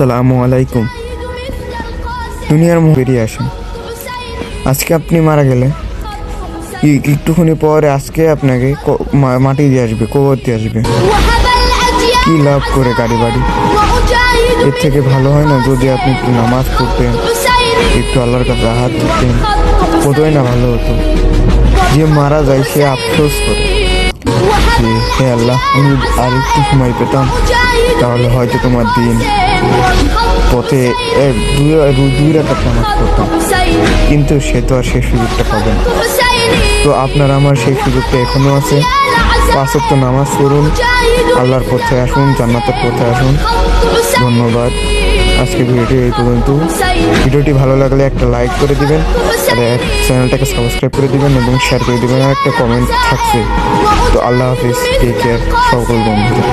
আসসালামু আলাইকুম। দুনিয়ার মুখ বেরিয়ে আসেন। আজকে আপনি মারা গেলে একটুখানি পরে আজকে আপনাকে মাটি দিয়ে আসবে, কবর দিয়ে আসবে। কি লাভ করে গাড়ি বাড়ি? এর থেকে ভালো হয় না যদি আপনি একটু নামাজ পড়তেন, একটু আল্লাহর কাছে হাত দিতেন, কতই না ভালো হতো। যে মারা যায় সে আফসোস করে যে হে আল্লাহ, আমি আর একটু সময় পেতাম তাহলে হয়তো তোমার দিন পথে দুই রাকাত নামাজ পড়তাম, কিন্তু সে তো আর সেই সুযোগটা পাবে না। তো আপনার আমার সেই সুযোগটা এখনো আছে। 5 ওয়াক্ত নামাজ পড়ুন, আল্লাহর পথে আসুন, জান্নাতের পথে আসুন। ধন্যবাদ। আজকে ভিডিওটি এই পর্যন্ত। ভিডিওটি ভালো লাগলে একটা লাইক করে দিবেন, আর চ্যানেলটাকে সাবস্ক্রাইব করে দিবেন এবং শেয়ার করে দিবেন, আর একটা কমেন্ট থাকছে। তো আল্লাহ হাফিজ, টেক কেয়ার সকল বন্ধুরা।